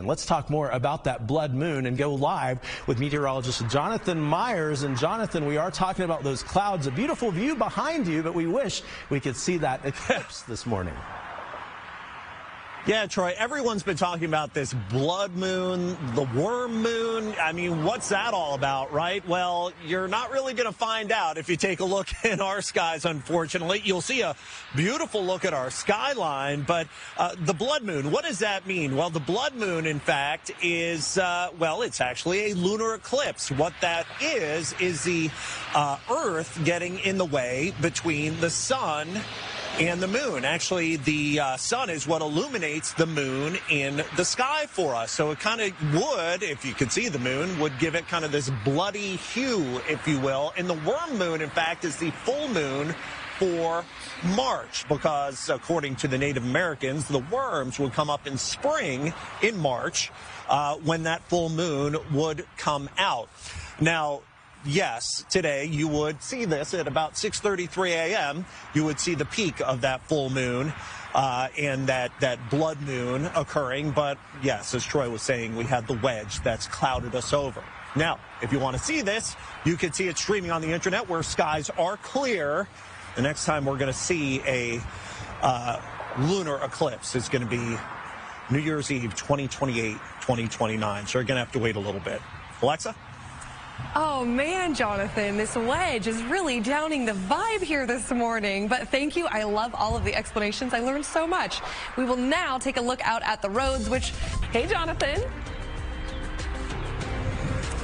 And let's talk more about that blood moon and go live with meteorologist Jonathan Myers. And Jonathan, we are talking about those clouds, a beautiful view behind you, but we wish we could see that eclipse this morning. Yeah, Troy, everyone's been talking about this blood moon, the worm moon. I mean, what's that all about, right? Well, you're not really going to find out if you take a look in our skies, unfortunately. You'll see a beautiful look at our skyline, but the blood moon, what does that mean? Well, the blood moon, in fact, is, well, it's actually a lunar eclipse. What that is the Earth getting in the way between the sun and the moon. Actually, the sun is what illuminates the moon in the sky for us. So it kind of would, if you could see the moon, would give it kind of this bloody hue, if you will. And the worm moon, in fact, is the full moon for March, because according to the Native Americans, the worms would come up in spring in March when that full moon would come out. Now, yes, today you would see this at about 6:33 a.m. You would see the peak of that full moon and that blood moon occurring. But yes, as Troy was saying, we had the wedge that's clouded us over. Now, if you want to see this, you can see it streaming on the internet where skies are clear. The next time we're going to see a lunar eclipse is going to be New Year's Eve 2028, 2029. So you're going to have to wait a little bit. Alexa? Oh man, Jonathan, this wedge is really downing the vibe here this morning. But thank you. I love all of the explanations. I learned so much. We will now take a look out at the roads, which, hey, Jonathan.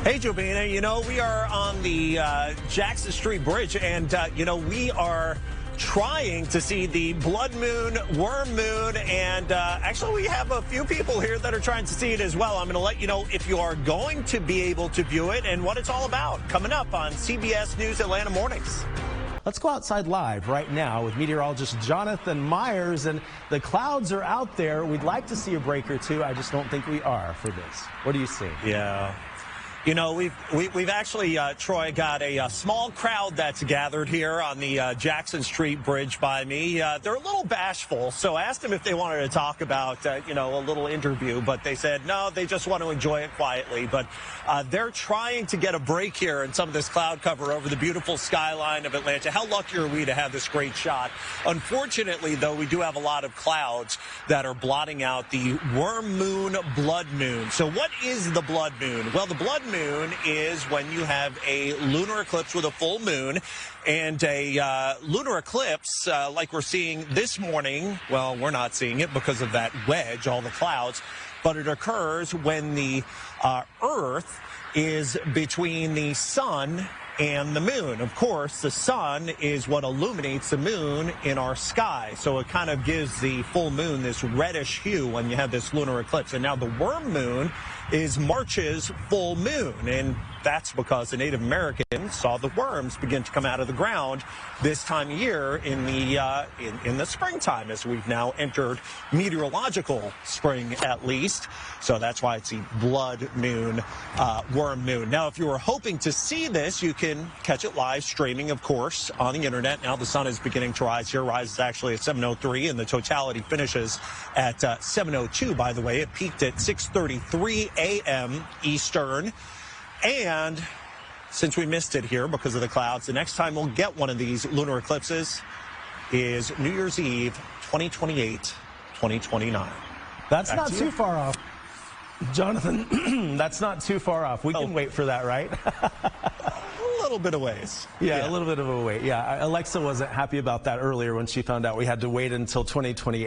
Hey, Jobina, you know, we are on the Jackson Street Bridge, and, you know, we are trying to see the blood moon, worm moon, and actually we have a few people here that are trying to see it as well. I'm going to let you know if you are going to be able to view it and what it's all about coming up on CBS News Atlanta Mornings. Let's go outside live right now with meteorologist Jonathan Myers. And the clouds are out there. We'd like to see a break or two. I just don't think we are for this. What do you see? Yeah. You know, we've actually, Troy, got a small crowd that's gathered here on the Jackson Street Bridge by me. They're a little bashful, so I asked them if they wanted to talk about, you know, a little interview, but they said no, they just want to enjoy it quietly. But they're trying to get a break here in some of this cloud cover over the beautiful skyline of Atlanta. How lucky are we to have this great shot? Unfortunately, though, we do have a lot of clouds that are blotting out the worm moon, blood moon. So what is the blood moon? Well, the blood moon is when you have a lunar eclipse with a full moon, and a lunar eclipse like we're seeing this morning. Well, we're not seeing it because of that wedge, all the clouds, but it occurs when the Earth is between the sun and the moon. Of course, the sun is what illuminates the moon in our sky. So it kind of gives the full moon this reddish hue when you have this lunar eclipse. And now the worm moon is March's full moon. And that's because the Native Americans saw the worms begin to come out of the ground this time of year in the springtime, as we've now entered meteorological spring at least. So that's why it's the blood moon, worm moon. Now, if you were hoping to see this, you can catch it live streaming, of course, on the internet. Now the sun is beginning to rise here. Rises actually at 7:03, and the totality finishes at 7:02, by the way. It peaked at 6:33 a.m. Eastern. And since we missed it here because of the clouds, the next time we'll get one of these lunar eclipses is New Year's Eve 2028, 2029. That's not too far off. Jonathan, that's not too far off. We can wait for that, right? A little bit of ways. Yeah, a little bit of a wait. Yeah, Alexa wasn't happy about that earlier when she found out we had to wait until 2028.